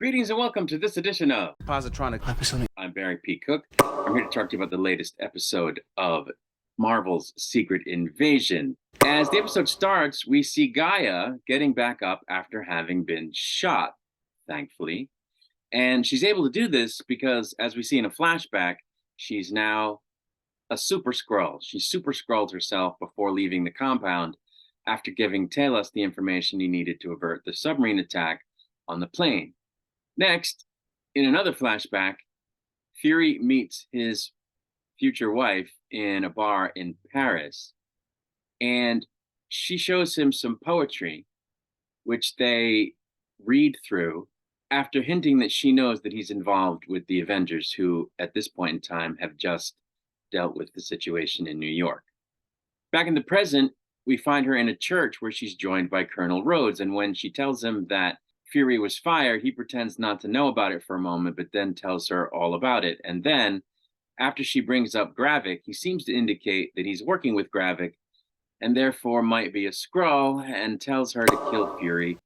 Greetings and welcome to this edition of Positronic episode. I'm Barry P. Cook. I'm here to talk to you about the latest episode of Marvel's Secret Invasion. As the episode starts, we see Gaia getting back up after having been shot, thankfully. And she's able to do this because, as we see in a flashback, she's now a super Skrull. She super Skrulled herself before leaving the compound after giving Talos the information he needed to avert the submarine attack on the plane. Next, in another flashback, Fury meets his future wife in a bar in Paris, and she shows him some poetry, which they read through after hinting that she knows that he's involved with the Avengers, who at this point in time have just dealt with the situation in New York. Back in the present, we find her in a church where she's joined by Colonel Rhodes, and when she tells him that Fury was fired, he pretends not to know about it for a moment, but then tells her all about it. And then, after she brings up Gravik, he seems to indicate that he's working with Gravik and therefore might be a Skrull, and tells her to kill Fury,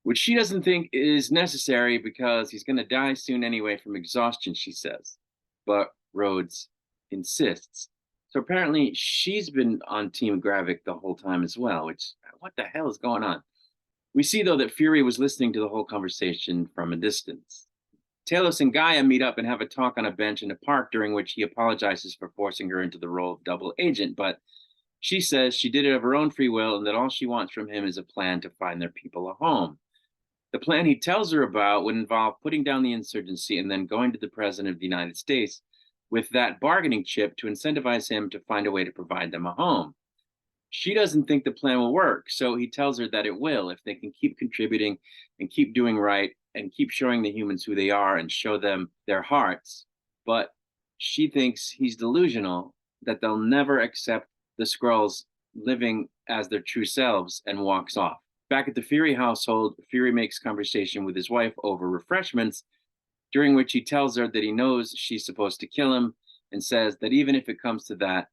which she doesn't think is necessary because he's going to die soon anyway from exhaustion, she says. But Rhodes insists. So apparently she's been on Team Gravik the whole time as well, which, what the hell is going on? We see, though, that Fury was listening to the whole conversation from a distance. Talos and Gaia meet up and have a talk on a bench in a park, during which he apologizes for forcing her into the role of double agent, but she says she did it of her own free will and that all she wants from him is a plan to find their people a home. The plan he tells her about would involve putting down the insurgency and then going to the President of the United States with that bargaining chip to incentivize him to find a way to provide them a home. She doesn't think the plan will work, so he tells her that it will if they can keep contributing and keep doing right and keep showing the humans who they are and show them their hearts. But she thinks he's delusional, that they'll never accept the Skrulls living as their true selves, and walks off. Back at the Fury household, Fury makes conversation with his wife over refreshments, during which he tells her that he knows she's supposed to kill him and says that even if it comes to that,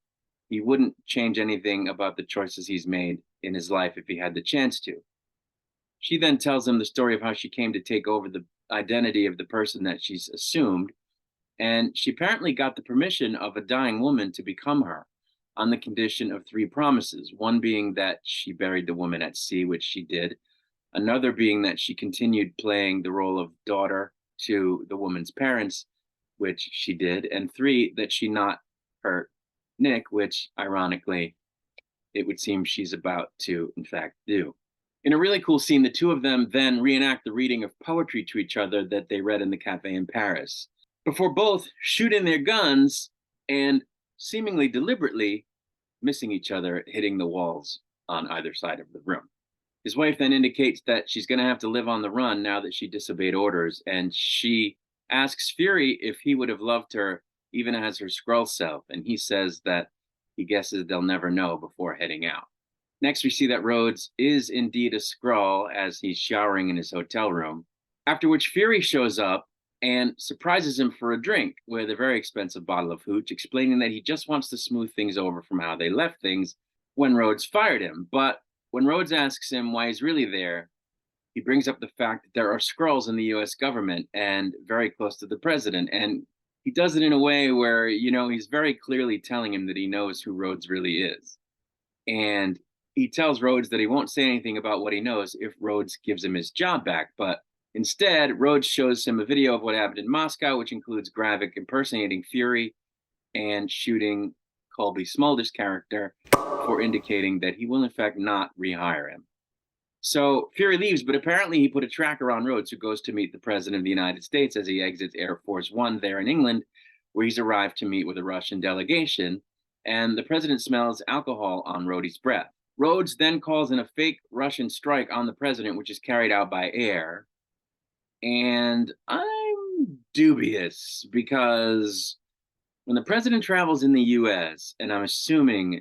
he wouldn't change anything about the choices he's made in his life if he had the chance to. She then tells him the story of how she came to take over the identity of the person that she's assumed, and she apparently got the permission of a dying woman to become her on the condition of three promises, one being that she buried the woman at sea, which she did, another being that she continued playing the role of daughter to the woman's parents, which she did, and three, that she not hurt Nick, which, ironically, it would seem she's about to, in fact, do. In a really cool scene, the two of them then reenact the reading of poetry to each other that they read in the cafe in Paris, before both shooting their guns and seemingly deliberately missing each other, hitting the walls on either side of the room. His wife then indicates that she's going to have to live on the run now that she disobeyed orders, and she asks Fury if he would have loved her even as her Skrull self, and he says that he guesses they'll never know before heading out. Next, we see that Rhodes is indeed a Skrull as he's showering in his hotel room, after which Fury shows up and surprises him for a drink with a very expensive bottle of hooch, explaining that he just wants to smooth things over from how they left things when Rhodes fired him. But when Rhodes asks him why he's really there, he brings up the fact that there are Skrulls in the US government and very close to the president, and he does it in a way where, he's very clearly telling him that he knows who Rhodes really is. And he tells Rhodes that he won't say anything about what he knows if Rhodes gives him his job back. But instead, Rhodes shows him a video of what happened in Moscow, which includes Gravik impersonating Fury and shooting Colby Smolder's character for indicating that he will, in fact, not rehire him. So Fury leaves, but apparently he put a tracker on Rhodes, who goes to meet the President of the United States as he exits Air Force One there in England, where he's arrived to meet with a Russian delegation, and the president smells alcohol on Rhodey's breath. Rhodes then calls in a fake Russian strike on the president, which is carried out by air. And I'm dubious because when the president travels in the US, and I'm assuming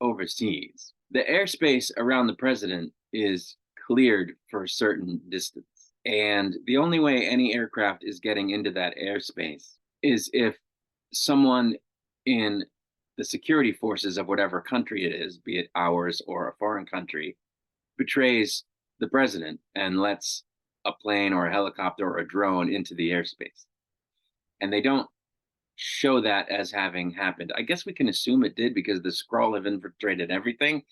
overseas, the airspace around the president is cleared for a certain distance. And the only way any aircraft is getting into that airspace is if someone in the security forces of whatever country it is, be it ours or a foreign country, betrays the president and lets a plane or a helicopter or a drone into the airspace. And they don't show that as having happened. I guess we can assume it did because the SKRULL have infiltrated everything.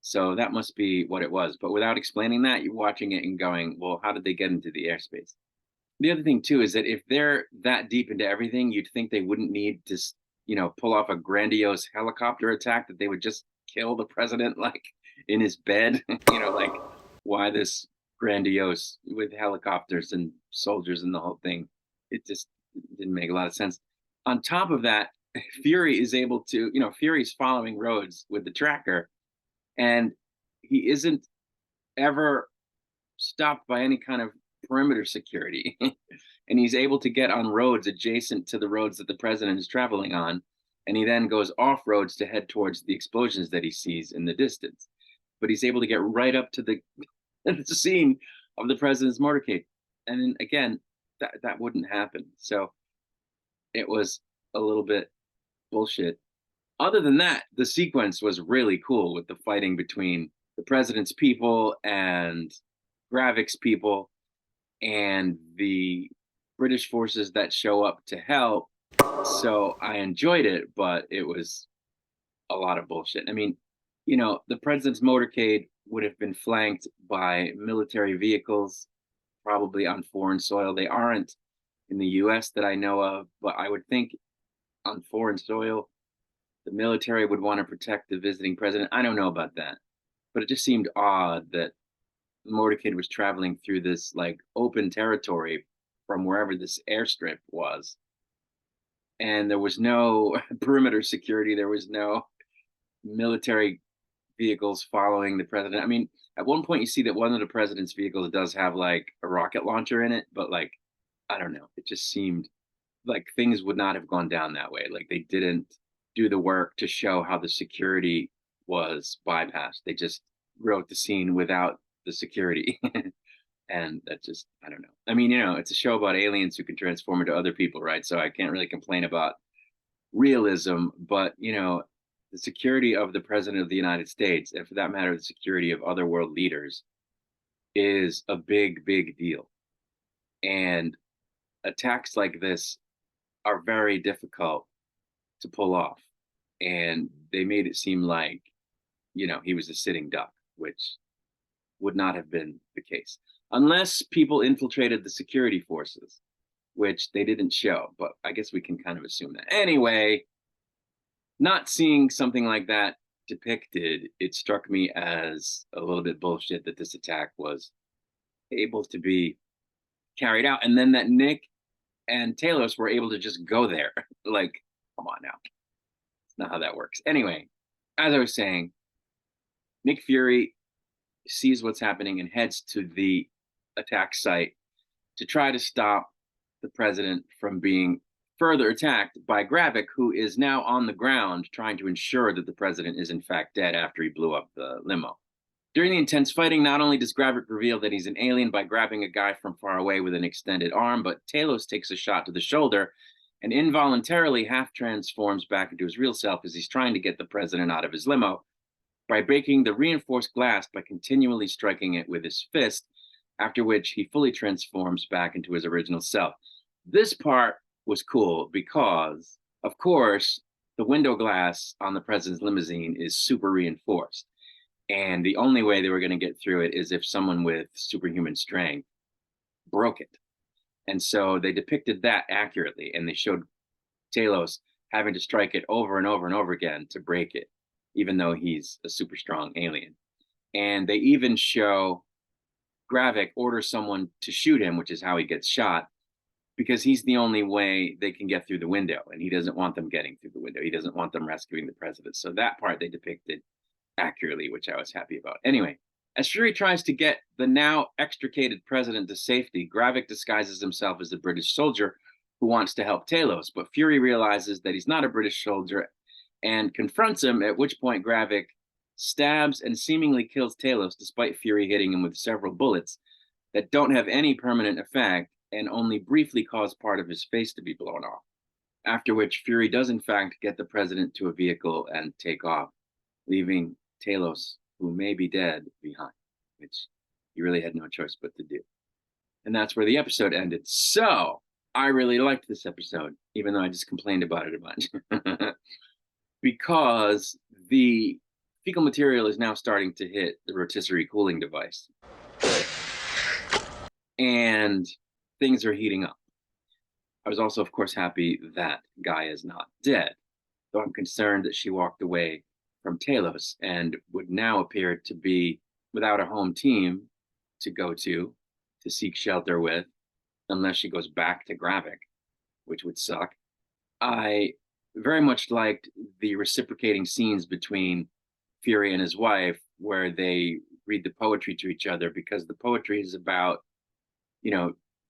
So that must be what it was. But without explaining that, you're watching it and going, well, how did they get into the airspace? The other thing too is that if they're that deep into everything, you'd think they wouldn't need to, pull off a grandiose helicopter attack, that they would just kill the president like in his bed. Like why this grandiose with helicopters and soldiers and the whole thing? It just didn't make a lot of sense. On top of that, Fury is able to, Fury's following Rhodes with the tracker, and he isn't ever stopped by any kind of perimeter security. And he's able to get on roads adjacent to the roads that the president is traveling on. And he then goes off roads to head towards the explosions that he sees in the distance. But he's able to get right up to the, the scene of the president's motorcade. And then again, that wouldn't happen. So it was a little bit bullshit. Other than that, the sequence was really cool with the fighting between the president's people and Gravik's people and the British forces that show up to help. So I enjoyed it, but it was a lot of bullshit. I mean, the president's motorcade would have been flanked by military vehicles, probably on foreign soil. They aren't in the US that I know of, but I would think on foreign soil, the military would want to protect the visiting president. I don't know about that, but it just seemed odd that the motorcade was traveling through this like open territory from wherever this airstrip was. And there was no perimeter security. There was no military vehicles following the president. I mean, at one point you see that one of the president's vehicles does have like a rocket launcher in it, but like, I don't know. It just seemed like things would not have gone down that way. Like they didn't do the work to show how the security was bypassed. They just wrote the scene without the security. And that just, I don't know. I mean, it's a show about aliens who can transform into other people, right? So I can't really complain about realism, but the security of the president of the United States, and for that matter, the security of other world leaders, is a big, big deal. And attacks like this are very difficult to pull off. And they made it seem like, he was a sitting duck, which would not have been the case unless people infiltrated the security forces, which they didn't show. But I guess we can kind of assume that. Anyway, not seeing something like that depicted, it struck me as a little bit bullshit that this attack was able to be carried out. And then that Nick and Talos were able to just go there. Like, come on now. It's not how that works. Anyway, as I was saying, Nick Fury sees what's happening and heads to the attack site to try to stop the president from being further attacked by Gravik, who is now on the ground trying to ensure that the president is in fact dead after he blew up the limo. During the intense fighting, not only does Gravik reveal that he's an alien by grabbing a guy from far away with an extended arm, but Talos takes a shot to the shoulder and involuntarily half transforms back into his real self as he's trying to get the president out of his limo by breaking the reinforced glass by continually striking it with his fist, after which he fully transforms back into his original self. This part was cool because, of course, the window glass on the president's limousine is super reinforced. And the only way they were going to get through it is if someone with superhuman strength broke it. And so they depicted that accurately, and they showed Talos having to strike it over and over and over again to break it, even though he's a super strong alien. And they even show Gravik order someone to shoot him, which is how he gets shot, because he's the only way they can get through the window, and he doesn't want them getting through the window. He doesn't want them rescuing the president. So that part they depicted accurately, which I was happy about. Anyway, as Fury tries to get the now extricated president to safety, Gravik disguises himself as a British soldier who wants to help Talos, but Fury realizes that he's not a British soldier and confronts him, at which point Gravik stabs and seemingly kills Talos, despite Fury hitting him with several bullets that don't have any permanent effect and only briefly cause part of his face to be blown off. After which Fury does in fact get the president to a vehicle and take off, leaving Talos, who may be dead, behind, which he really had no choice but to do. And that's where the episode ended. So I really liked this episode, even though I just complained about it a bunch. Because the fecal material is now starting to hit the rotisserie cooling device. And things are heating up. I was also, of course, happy that Gaia is not dead, though I'm concerned that she walked away from Talos and would now appear to be without a home team to go to seek shelter with, unless she goes back to Gravik, which would suck. I very much liked the reciprocating scenes between Fury and his wife, where they read the poetry to each other, because the poetry is about,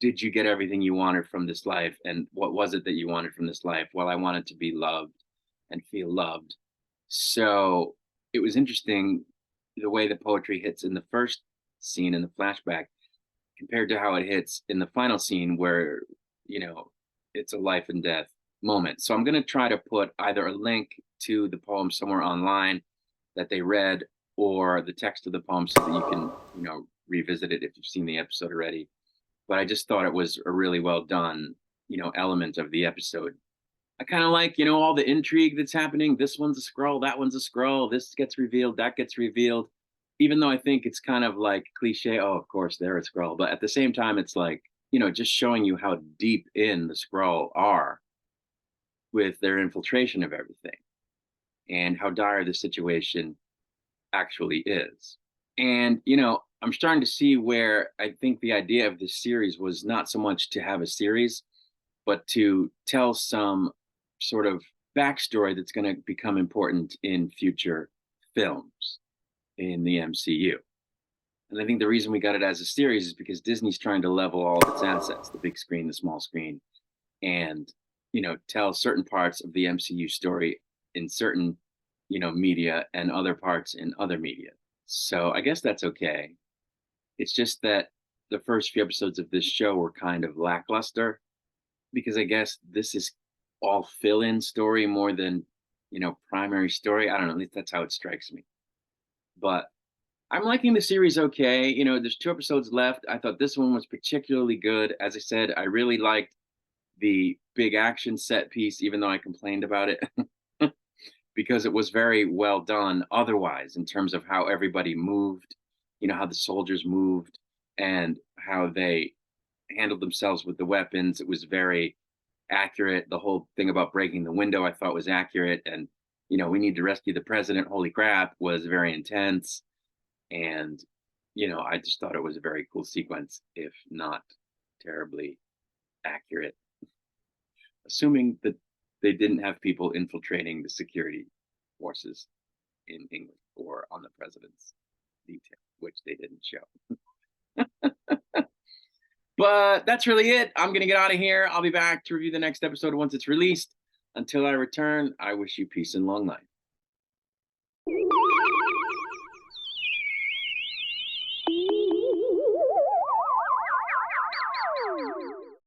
did you get everything you wanted from this life? And what was it that you wanted from this life? Well, I wanted to be loved and feel loved. So it was interesting the way the poetry hits in the first scene in the flashback compared to how it hits in the final scene where, it's a life and death moment. So I'm going to try to put either a link to the poem somewhere online that they read, or the text of the poem so that you can, revisit it if you've seen the episode already. But I just thought it was a really well done, element of the episode. I kind of like, all the intrigue that's happening. This one's a Skrull, that one's a Skrull. This gets revealed, that gets revealed. Even though I think it's kind of like cliche, oh, of course, they're a Skrull. But at the same time, it's like, just showing you how deep in the Skrull are with their infiltration of everything and how dire the situation actually is. And, I'm starting to see where I think the idea of this series was not so much to have a series, but to tell some sort of backstory that's going to become important in future films in the MCU. And I think the reason we got it as a series is because Disney's trying to level all of its assets, the big screen, the small screen, and, tell certain parts of the MCU story in certain, media, and other parts in other media. So I guess that's okay. It's just that the first few episodes of this show were kind of lackluster, because I guess this is all fill-in story more than, primary story. I don't know, at least that's how it strikes me. But I'm liking the series okay. There's 2 episodes left. I thought this one was particularly good. As I said, I really liked the big action set piece, even though I complained about it, because it was very well done otherwise, in terms of how everybody moved, how the soldiers moved and how they handled themselves with the weapons. It was very accurate. The whole thing about breaking the window I thought was accurate. And, we need to rescue the president. Holy crap, was very intense. And, I just thought it was a very cool sequence, if not terribly accurate. Assuming that they didn't have people infiltrating the security forces in England or on the president's detail, which they didn't show. But that's really it. I'm going to get out of here. I'll be back to review the next episode once it's released. Until I return, I wish you peace and long life.